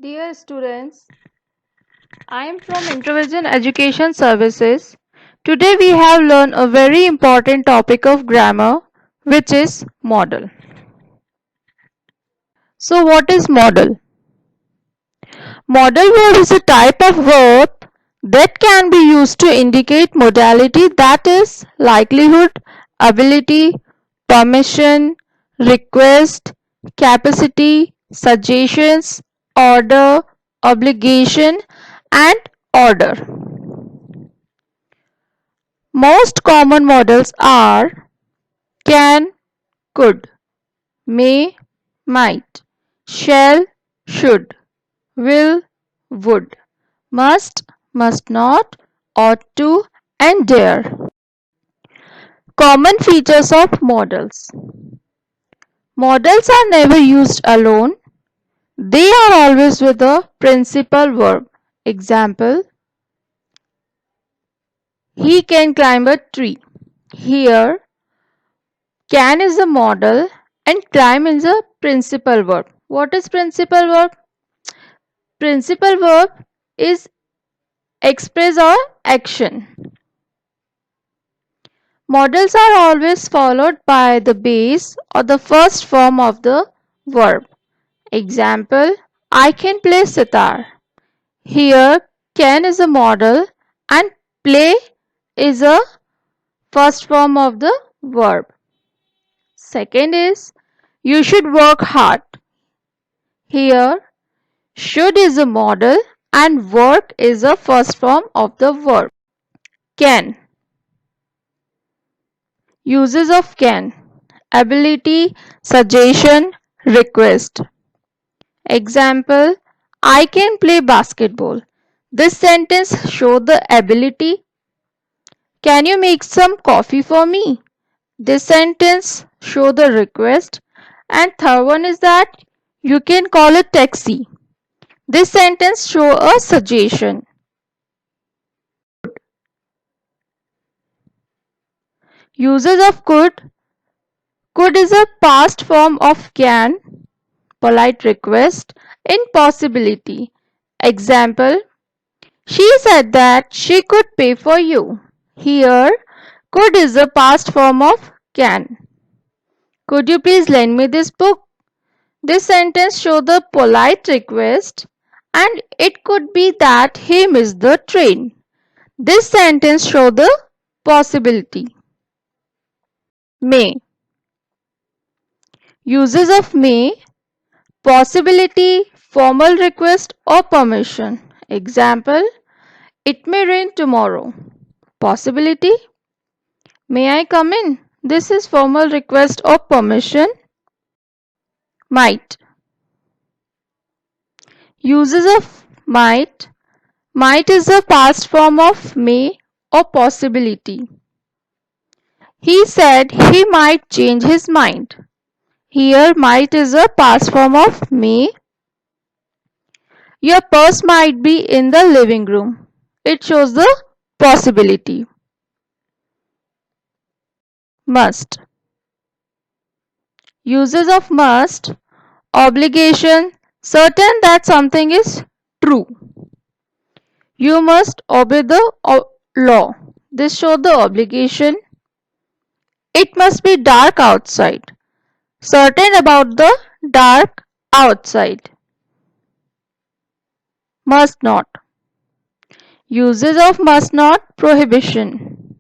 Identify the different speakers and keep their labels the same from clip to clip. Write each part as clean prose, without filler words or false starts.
Speaker 1: Dear students, I am from Introvision Education Services. Today we have learned a very important topic of grammar, which is modal. So what is modal? Modal verb is a type of verb that can be used to indicate modality, that is likelihood, ability, permission, request, capacity, suggestions, order, obligation and order. Most common modals are can, could, may, might, shall, should, will, would, must not, ought to, and dare. Common features of modals. Modals are never used alone. They are always with a principal verb. Example, he can climb a tree. Here, can is a modal and climb is a principal verb. What is principal verb? Principal verb is express or action. Modals are always followed by the base or the first form of the verb. Example, I can play sitar. Here, can is a modal and play is a first form of the verb. Second is, you should work hard. Here, should is a modal and work is a first form of the verb. Can. Uses of can. Ability, suggestion, request. Example, I can play basketball. This sentence shows the ability. Can you make some coffee for me? This sentence shows the request. And third one is that you can call a taxi. This sentence shows a suggestion. Uses of could. Could is a past form of can, polite request, in possibility. Example, she said that she could pay for you. Here, could is a past form of can. Could you please lend me this book? This sentence shows the polite request and it could be that he missed the train. This sentence shows the possibility. May. Uses of may, possibility, formal request or permission. Example, it may rain tomorrow. Possibility, may I come in? This is formal request or permission. Might. Uses of might. Might is a past form of may or possibility. He said he might change his mind. Here might is a past form of may. Your purse might be in the living room. It shows the possibility. Must. Uses of must. Obligation. Certain that something is true. You must obey the law. This shows the obligation. It must be dark outside. Certain about the dark outside. Must not. Uses of must not. Prohibition.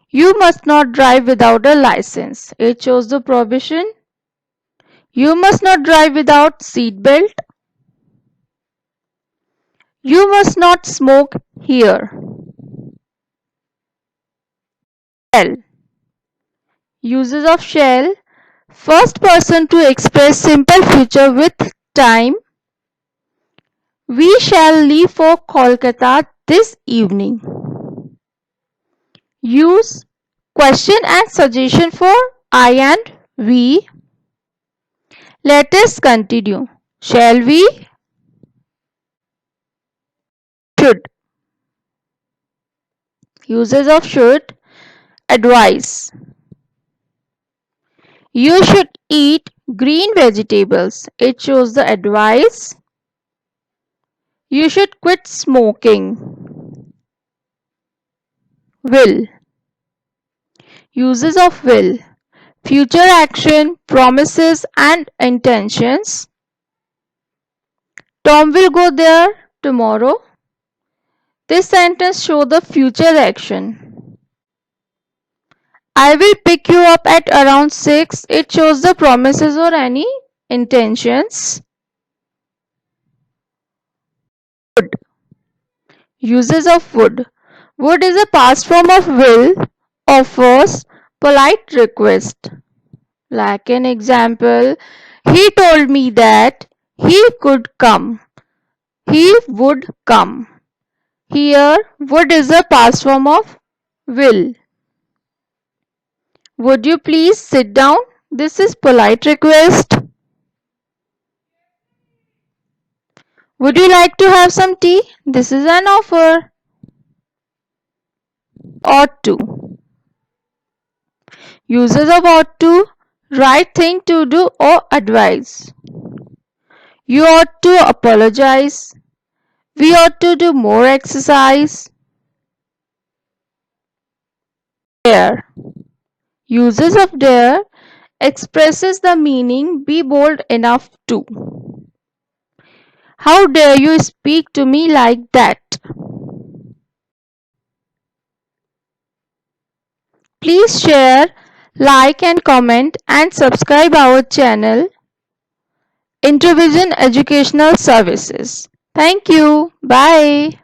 Speaker 1: You must not drive without a license. It shows the prohibition. You must not drive without seat belt. You must not smoke here. Shall. Uses of shall. First person to express simple future with time. We shall leave for Kolkata this evening. Use question and suggestion for I and we. Let us continue. Shall we? Should. Uses of should. Advise. You should eat green vegetables. It shows the advice. You should quit smoking. Will. Uses of will. Future action, promises and intentions. Tom will go there tomorrow. This sentence shows the future action. I will pick you up at around 6. It shows the promises or any intentions. Would. Uses of would. Would is a past form of will, offers, polite request. Like an example, he told me that he could come. He would come. Here, would is a past form of will. Would you please sit down? This is polite request. Would you like to have some tea? This is an offer. Ought to. Uses of ought to, right thing to do or advise. You ought to apologize. We ought to do more exercise. Dare. Uses of dare expresses the meaning be bold enough to. How dare you speak to me like that? Please share, like and comment and subscribe our channel Intervision Educational Services. Thank you. Bye.